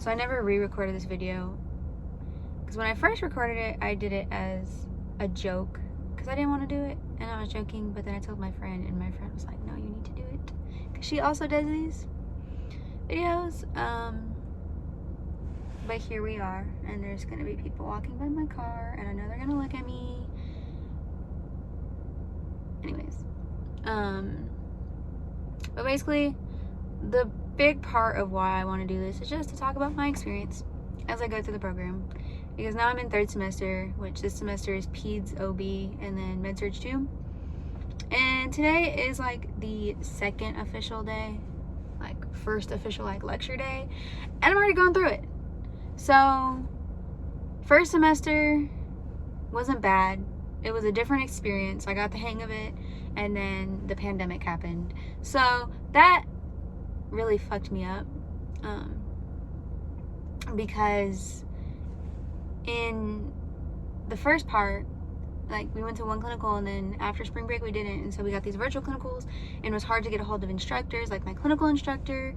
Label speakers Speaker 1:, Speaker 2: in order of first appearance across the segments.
Speaker 1: So I never re-recorded this video, because when I first recorded it, I did it as a joke, because I didn't want to do it, and I was joking. But then I told my friend, and my friend was like, no, you need to do it, because she also does these videos. But here we are, and there's gonna be people walking by my car, and I know they're gonna look at me. Anyways, but basically, the big part of why I want to do this is just to talk about my experience as I go through the program, because now I'm in 3rd semester, which this semester is Peds, OB, and then Med-Surg 2. And today is like the 2nd official day, like 1st official like lecture day, and I'm already going through it. So 1st semester wasn't bad. It was a different experience. I got the hang of it, and then the pandemic happened. So that really fucked me up, because in the first part, like, we went to one clinical, and then after spring break we didn't, and so we got these virtual clinicals, and it was hard to get a hold of instructors, like my clinical instructor,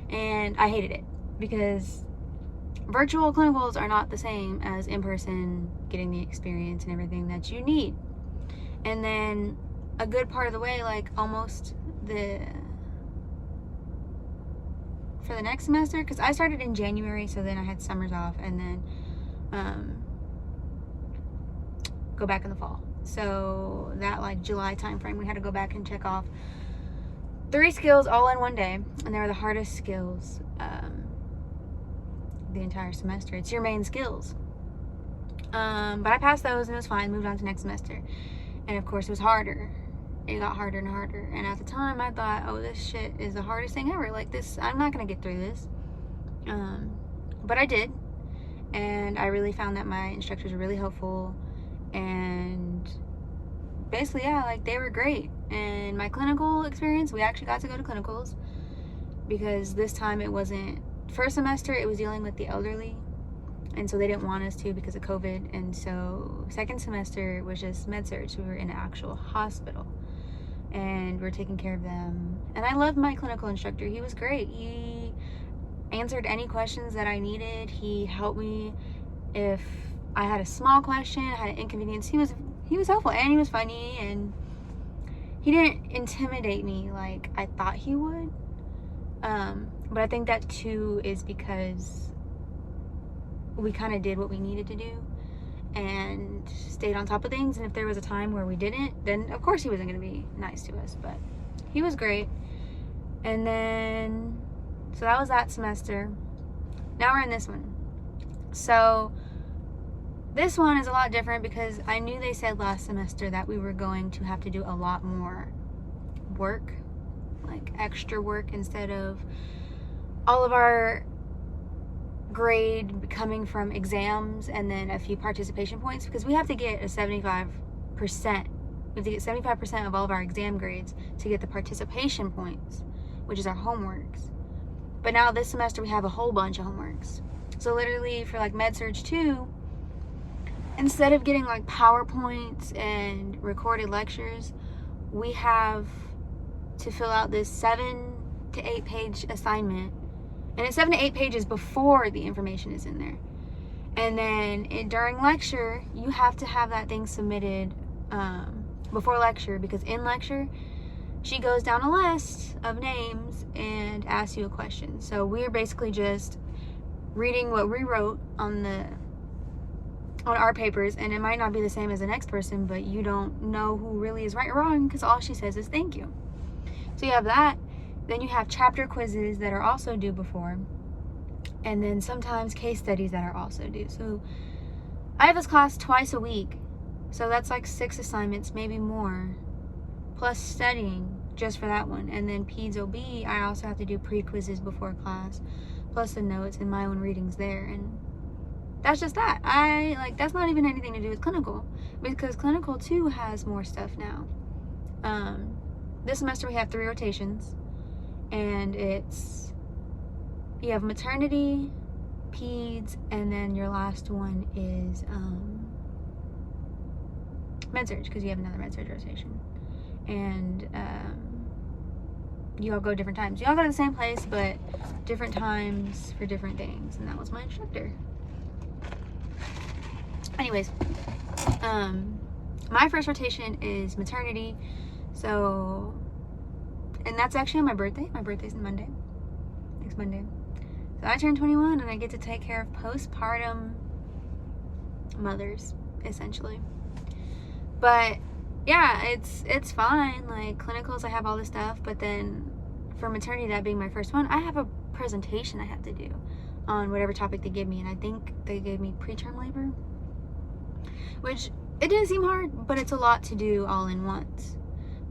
Speaker 1: and I hated it, because virtual clinicals are not the same as in-person, getting the experience and everything that you need. And then a good part of the way, like almost for the next semester, because I started in January, so then I had summers off, and then go back in the fall. So that like July time frame, we had to go back and check off 3 skills all in one day, and they were the hardest skills the entire semester. It's your main skills. But I passed those, and it was fine. Moved on to next semester, and of course it was harder. It got harder and harder, and at the time I thought, oh, this shit is the hardest thing ever. Like, this, I'm not gonna get through this. But I did, and I really found that my instructors were really helpful, and basically, yeah, like, they were great. And my clinical experience, we actually got to go to clinicals, because this time it wasn't, 1st semester it was dealing with the elderly, and so they didn't want us to because of COVID. And so 2nd semester was just med-surg. We were in an actual hospital, and we're taking care of them. And I loved my clinical instructor. He was great. He answered any questions that I needed. He helped me if I had a small question, I had an inconvenience. He was helpful, and he was funny, and he didn't intimidate me like I thought he would. But I think that too is because we kind of did what we needed to do and stayed on top of things. And if there was a time where we didn't, then of course he wasn't going to be nice to us, but he was great. And then, so that was that semester. Now we're in this one. So this one is a lot different, because I knew they said last semester that we were going to have to do a lot more work, like extra work, instead of all of our grade coming from exams and then a few participation points, because we have to get a 75%. We have to get 75% of all of our exam grades to get the participation points, which is our homeworks. But now this semester we have a whole bunch of homeworks. So literally for like Med-Surg 2, instead of getting like PowerPoints and recorded lectures, we have to fill out this 7 to 8 page assignment. And it's 7 to 8 pages before the information is in there. And then during lecture, you have to have that thing submitted before lecture, because in lecture, she goes down a list of names and asks you a question. So we're basically just reading what we wrote on our papers, and it might not be the same as the next person, but you don't know who really is right or wrong, because all she says is thank you. So you have that. Then you have chapter quizzes that are also due before, and then sometimes case studies that are also due. So I have this class twice a week, so that's like 6 assignments, maybe more, plus studying just for that one. And then Peds OB, I also have to do pre-quizzes before class, plus the notes and my own readings there. And that's just that. That's not even anything to do with clinical, because clinical too has more stuff now. This semester we have 3 rotations, and you have maternity, peds, and then your last one is med-surg, because you have another med-surg rotation. And you all go different times. You all go to the same place, but different times for different things. And that was my instructor. Anyways, my first rotation is maternity. So, and that's actually on my birthday. My birthday's on Monday. Next Monday. So I turn 21 and I get to take care of postpartum mothers, essentially. But yeah, it's fine. Like clinicals, I have all this stuff, but then for maternity, that being my first one, I have a presentation I have to do on whatever topic they give me, and I think they gave me preterm labor, which it didn't seem hard, but it's a lot to do all in once.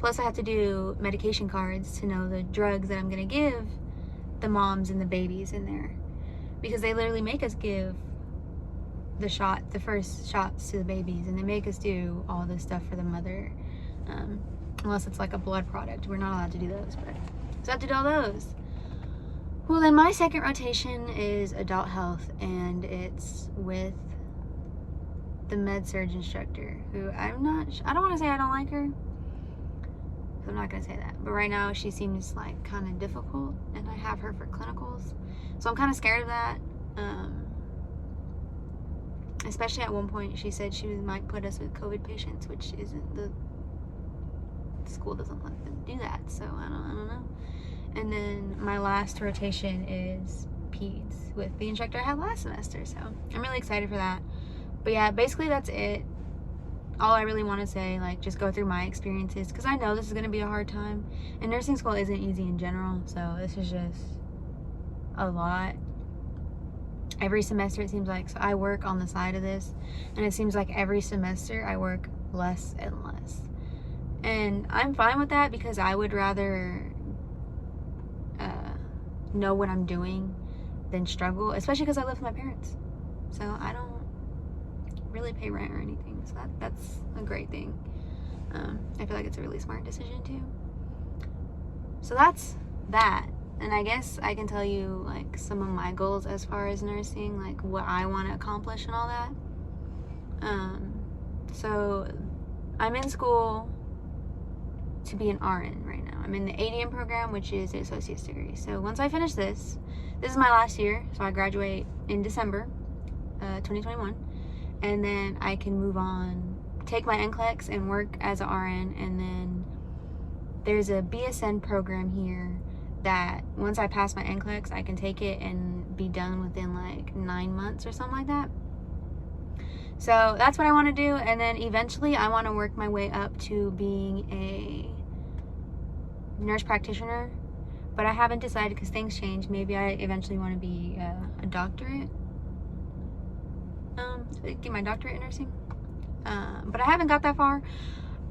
Speaker 1: Plus, I have to do medication cards to know the drugs that I'm gonna give the moms and the babies in there, because they literally make us give the first shots to the babies, and they make us do all this stuff for the mother, unless it's like a blood product. We're not allowed to do those, but so I have to do all those. Well, then my second rotation is adult health, and it's with the med surg instructor, who I don't want to say I don't like her, so I'm not gonna say that, but right now she seems like kind of difficult, and I have her for clinicals, so I'm kind of scared of that. Especially at one point, she said she might put us with COVID patients, which isn't the school doesn't let them do that. So I don't know. And then my last rotation is peds with the instructor I had last semester. So I'm really excited for that. But yeah, basically that's it. All I really want to say, like, just go through my experiences, because I know this is going to be a hard time, and nursing school isn't easy in general. So this is just a lot. Every semester it seems like, so I work on the side of this, and it seems like every semester I work less and less, and I'm fine with that, because I would rather know what I'm doing than struggle, especially because I live with my parents, so I don't really pay rent or anything, so that's a great thing. I feel like it's a really smart decision too. So that's that. And I guess I can tell you like some of my goals as far as nursing, like what I want to accomplish and all that. So I'm in school to be an RN right now. I'm in the ADM program, which is the associate's degree. So once I finish this is my last year. So I graduate in December 2021. And then I can move on, take my NCLEX and work as an RN. And then there's a BSN program here that once I pass my NCLEX, I can take it and be done within like 9 months or something like that. So that's what I want to do, and then eventually I want to work my way up to being a nurse practitioner, but I haven't decided because things change. Maybe I eventually want to be a doctorate, get my doctorate in nursing, but I haven't got that far.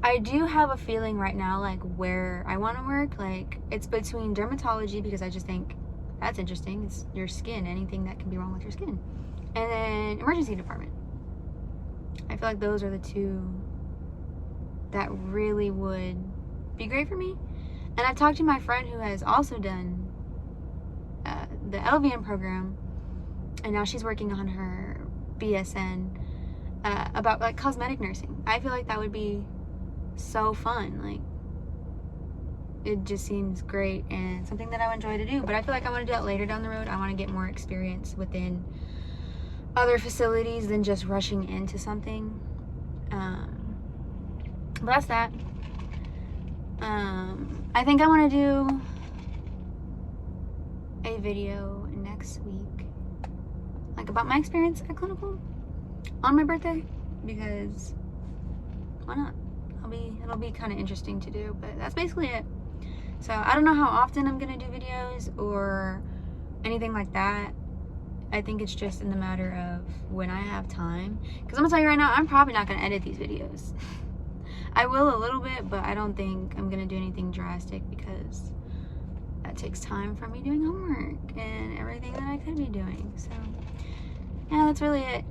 Speaker 1: I do have a feeling right now, like, where I want to work, like, it's between dermatology, because I just think that's interesting. It's your skin, anything that can be wrong with your skin. And then emergency department. I feel like those are the two that really would be great for me. And I've talked to my friend who has also done the LVN program, and now she's working on her BSN about, like, cosmetic nursing. I feel like that would be so fun. Like, it just seems great and something that I would enjoy to do, but I feel like I want to do that later down the road. I want to get more experience within other facilities than just rushing into something. But that's that. I think I want to do a video next week, like, about my experience at clinical on my birthday, because why not? It'll be kind of interesting to do, but that's basically it. So I don't know how often I'm gonna do videos or anything like that. I think it's just in the matter of when I have time, because I'm gonna tell you right now, I'm probably not gonna edit these videos. I will a little bit, but I don't think I'm gonna do anything drastic, because that takes time from me doing homework and everything that I could be doing. So yeah, that's really it.